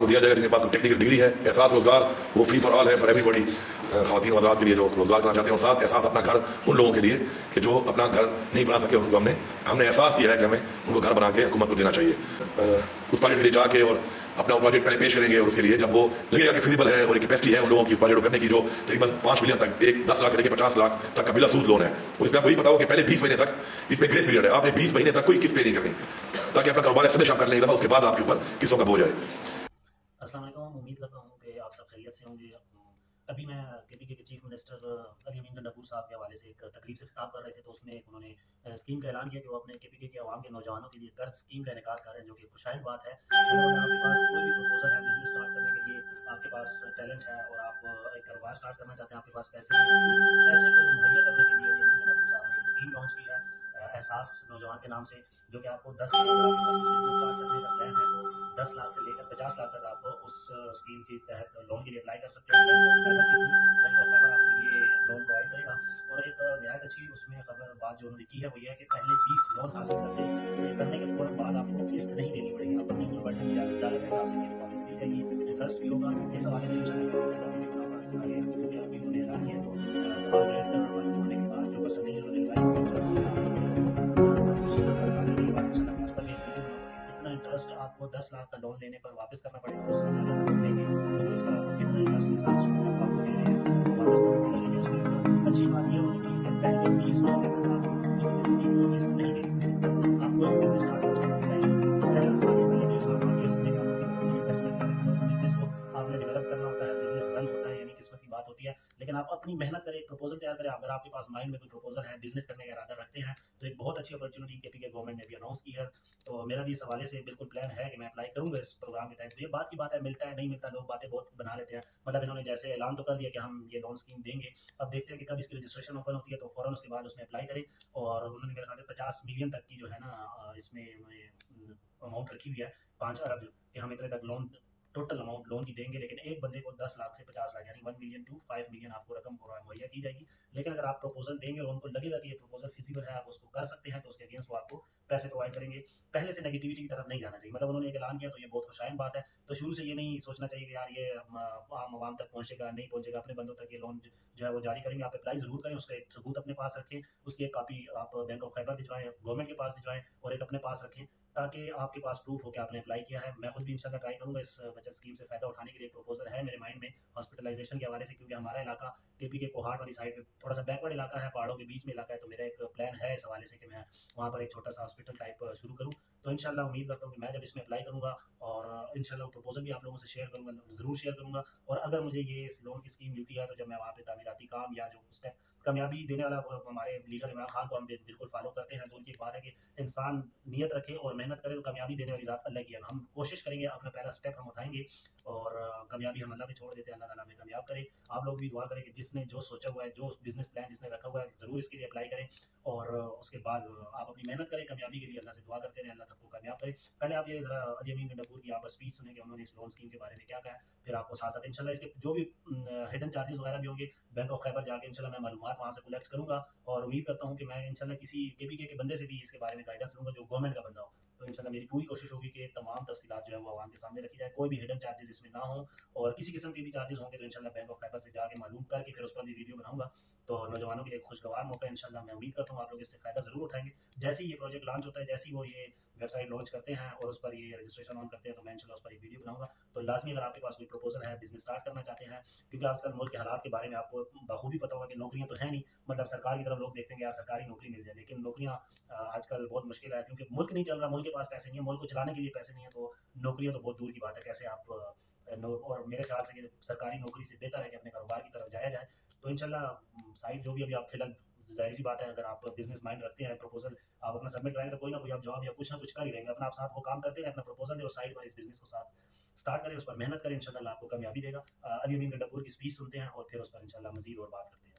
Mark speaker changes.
Speaker 1: को दिया जाएगा जिनके पास टेक्निकल डिग्री है, एहसास रोजगार वो फ्री फॉर ऑल है फॉर एवरीबॉडी, खवातीन हज़रात के लिए जो रोजगार करना चाहते हैं, और साथ एहसास अपना घर उन लोगों के लिए कि जो अपना घर नहीं बना सके, उनको हमने एहसास किया है कि हमें उनको घर बना के हुकूमत को देना चाहिए। उस प्रोजेक्ट के लिए जाके और अपना प्रोजेक्ट पहले पेश करेंगे, और उसके लिए जब वो लगेगा कि फिजिबल है और एक कैपेसिटी है उन लोगों की प्रोजेक्ट करने की, जो तकरीबन 5 मिलियन तक, 10 लाख से लेकर 50 लाख तक का बिला सूद लोन है, और इसमें आपको यही बताओ कि पहले 20 महीने तक इसमें ग्रेस पीरियड है, आपने 20 महीने तक कोई किस्त पे नहीं करनी, ताकि आपका कारोबार एस्टेब्लिश आप कर लें एक दफा, उसके बाद आपके ऊपर किस्तों का बोझ आए।
Speaker 2: अस्सलाम वालेकुम, उम्मीद करता हूँ कि आप सब खैरियत से होंगे। अभी मैं केपीके के चीफ मिनिस्टर अली अमीन गंडापुर साहब के हवाले से एक तकरीब से खिताब कर रहे थे, तो उसमें उन्होंने स्कीम का ऐलान किया कि वो अपने केपीके के अवाम के नौजवानों के लिए कर्ज स्कीम का इनेकाद कर रहे हैं, जो कि खुशाइन बात है। मतलब अगर आपके पास कोई भी प्रपोजल है बिजनेस स्टार्ट करने के लिए, आपके पास टैलेंट है और आप एक कारोबार स्टार्ट करना चाहते हैं, आपके पास पैसे नहीं है, तो पैसे को मुहैया करने के लिए अली अमीन गंडापुर साहब ने एक स्कीम लॉन्च की है एहसास नौजवान के नाम से, जो कि आपको 10 अगर आपके पास कोई बिजनेस स्टार्ट करने का प्लान है तो 10 लाख से लेकर 50 लाख तक आप उस स्कीम के तहत लोन के लिए अप्लाई कर सकते हैं। बैंक ऑफ खैबर के थ्रू बैंक ऑफ खैबर आपको ये लोन प्रोवाइड करेगा। और एक नहायत अच्छी उसमें खबर बात जो उन्होंने की है वो ये है कि पहले 20 लोन हासिल करने के फौरन बाद आपको किस्त नहीं देनी पड़ेगी। आप अपनी मुनबढ़ंत डाला जाएगा, आपसे किस्त वापस दी जाएगी, इंटरेस्ट भी होगा। इस हवाले से इंशाल्लाह मैं वीडियो बनाऊंगा आगे, क्योंकि अभी उन्होंने ऐलान किया तो तमाम क्रेडिटर वर्किंग होने के बाद जो परसेंटेज उन्होंने लगाई वो इंटरेस्ट की सब कुछ आगे की बात इंशाल्लाह मैं उस पर भी एक वीडियो बनाऊंगा कि कितना इंटरेस्ट आपको 10 लाख का लोन लेने पर वापस करना पड़ेगा, उससे ज़्यादा लोन लेंगे तो उस पर आपको कितना इंटरेस्ट के साथ सूद आपको दे रहे हैं वो वापस करने के लिए उसके ऊपर अच्छी बात ये होनी चाहिए कि पहले 20 महीने तक आपको एक भी किस्त नहीं देनी। आप कोई भी बिजनेस स्टार्ट करना चाहते हैं, पहले साल या पहले 1.5 साल आप ये समझेंगे आपको कितना सी इन्वेस्टमेंट करनी है, बिजनेस को आपने डेवलप करना होता है, बिजनेस रन होता है, यानी किस्मत की बात होती है। लेकिन आप अपनी मेहनत करें, एक प्रपोजल तैयार करें। अगर आपके पास माइंड में कोई प्रपोजल है, बिजनेस करने का इरादा रखते हैं, तो एक बहुत अच्छी अपॉर्चुनिटी केपीके गवर्नमेंट ने भी अनाउंस की है। तो मेरा भी इस हवाले से बिल्कुल प्लान है कि मैं अप्लाई करूंगा इस प्रोग्राम के तहत। तो ये बात की बात है, मिलता है नहीं मिलता, लोग बातें बहुत बना लेते हैं। मतलब इन्होंने जैसे ऐलान तो कर दिया कि हम ये लोन स्कीम देंगे, अब देखते हैं कि कब इसकी रजिस्ट्रेशन ओपन होती है, तो फौरन उसके बाद उसमें अप्लाई करें। और उन्होंने मेरे ख्याल से 50 मिलियन तक की जो है ना इसमें अमाउंट रखी हुई है, 5 अरब, कि हम इतने तक लोन टोटल अमाउंट लोन की देंगे, लेकिन एक बंदे को 10 लाख से 50 लाख यानी 1 मिलियन टू 5 मिलियन आपको रकम मुहैया की जाएगी। लेकिन अगर आप प्रपोजल देंगे और उनको लगेगा कि ये प्रपोजल फिजिबल है, आप उसको कर सकते हैं, तो उसके अगेंस्ट वो आपको पैसे प्रोवाइड करेंगे। पहले से नेगेटिविटी की तरफ नहीं जाना चाहिए। मतलब उन्होंने एक ऐलान किया तो ये बहुत खुशाइन बात है, तो शुरू से ये नहीं सोचना चाहिए कि यार ये आम आवाम तक पहुंचेगा नहीं पहुंचेगा, अपने बंदों तक ये लोन जो है वो जारी करेंगे। आप अप्लाई जरूर करें, उसका एक सबूत अपने पास रखें, उसकी एक कॉपी आप बैंक ऑफ खैबर भिजवाएं, गवर्नमेंट के पास भिजवाएं, और एक अपने पास रखें, ताकि आपके पास प्रूफ हो कि आपने अप्लाई किया है। मैं खुद भी इंशाल्लाह ट्राई करूंगा इस बचत स्कीम से फायदा उठाने के लिए। एक प्रपोजल है मेरे माइंड में हॉस्पिटलाइजेशन के हवाले से, क्योंकि हमारा इलाका केपी के कोहाट वाली साइड में थोड़ा सा बैकवर्ड इलाका है, पहाड़ों के बीच में इलाका है, तो मेरा एक प्लान है इस हवाले से कि मैं वहाँ पर एक छोटा सा हॉस्पिटल टाइप शुरू करूँ। तो इंशाल्लाह उम्मीद करता हूँ कि मैं जब इसमें अप्लाई करूँगा और इंशाल्लाह प्रपोजल भी आप लोगों से शेयर करूँगा, ज़रूर शेयर करूँगा। और अगर मुझे ये इस लोन की स्कीम मिलती है, तो जब मैं वहाँ पे तामीराती काम या जो उसका कामयाबी देने वाला हमारे लीडर इमरान खान को हम बिल्कुल फॉलो करते हैं, तो उनकी एक बात है कि इंसान नियत रखे और मेहनत करे तो कामयाबी देने वाली ज़ात अल्लाह की है। हम कोशिश करेंगे, अपना पहला स्टेप हम उठाएंगे, और कामयाबी हम अल्लाह पे छोड़ देते हैं, अल्लाह ताला हमें कामयाब करे। आप लोग भी दुआ करें कि जिसने जो सोचा हुआ है, जो बिजनेस प्लान जिसने रखा हुआ है, ज़रूर इसके लिए अप्लाई करें। और उसके बाद आप अपनी मेहनत करें, कामयाबी के लिए अल्लाह से दुआ करते रहें, अल्लाह सबको कामयाब करे। पहले आप ये ज़रा अली अमीन गंडापुर की आप स्पीच सुने कि उन्होंने इस लोन स्कीम के बारे में क्या कहा है, फिर आपको साथ साथ इंशाल्लाह इसके जो भी हिडन चार्जेस वगैरह भी होंगे, बैंक ऑफ खैबर जाके इंशाल्लाह मैं मालूमात वहाँ से कलेक्ट करूँगा। और उम्मीद करता हूँ कि मैं इंशाल्लाह किसी केपीके के बंदे से भी इसके बारे में गाइडेंस लूँगा जो गवर्नमेंट का बंदा हो। तो इंशाल्लाह मेरी पूरी कोशिश होगी कि तमाम तफसीलात जो है वो आवाम के सामने रखी जाए, कोई भी हिडन चार्जेस इसमें ना हो, और किसी किस्म के भी चार्जेस होंगे तो इंशाल्लाह बैंक ऑफ खैबर से जाके मालूम करके फिर उस पर भी वीडियो बनाऊंगा। तो नौजवानों के लिए खुशगवार मौका है इंशाल्लाह, मैं उम्मीद करता हूँ आप लोग इससे फ़ायदा ज़रूर उठाएंगे। जैसे ही ये प्रोजेक्ट लॉन्च होता है, जैसे ही वो ये वेबसाइट लॉन्च करते हैं और उस पर ये रजिस्ट्रेशन ऑन करते हैं, तो मैं इंशाल्लाह उस पर एक वीडियो बनाऊंगा। तो लाजमी अगर आपके पास कोई प्रपोजल है, बिजनेस स्टार्ट करना चाहते हैं, क्योंकि आजकल मुल्क के हालात के बारे में आपको बखूबी पता होगा कि नौकरियां तो है नहीं। मतलब सरकार की तरफ लोग देखते हैं कि यार सरकारी नौकरी मिल जाए, लेकिन नौकरियां आजकल बहुत मुश्किल है, क्योंकि मुल्क नहीं चल रहा, मुल्क के पास पैसे नहीं है, मुल्क को चलाने के लिए पैसे नहीं है, तो नौकरियां तो बहुत दूर की बात है। कैसे आप और मेरे ख्याल से कि सरकारी नौकरी से बेहतर है कि अपने कारोबार की तरफ जाया जाए। तो इंशाल्लाह साइड जो भी अभी आप फिलहाल, जाहिर सी बात है, अगर आप बिजनेस माइंड रखते हैं, प्रपोजल आप अपना सबमिट कराएंगे, तो कोई ना कोई आप जॉब या कुछ ना कुछ कर ही रहेंगे। अपना आप साथ वो काम करते हैं, अपना प्रपोजल दे और साइड में इस बिजनेस को साथ स्टार्ट करें, उस पर मेहनत करें, इंशाल्लाह आपको कामयाबी देगा। अली अमीन गंडापुर की स्पीच सुनते हैं और फिर उस पर इंशाल्लाह मजीद और बात करते हैं।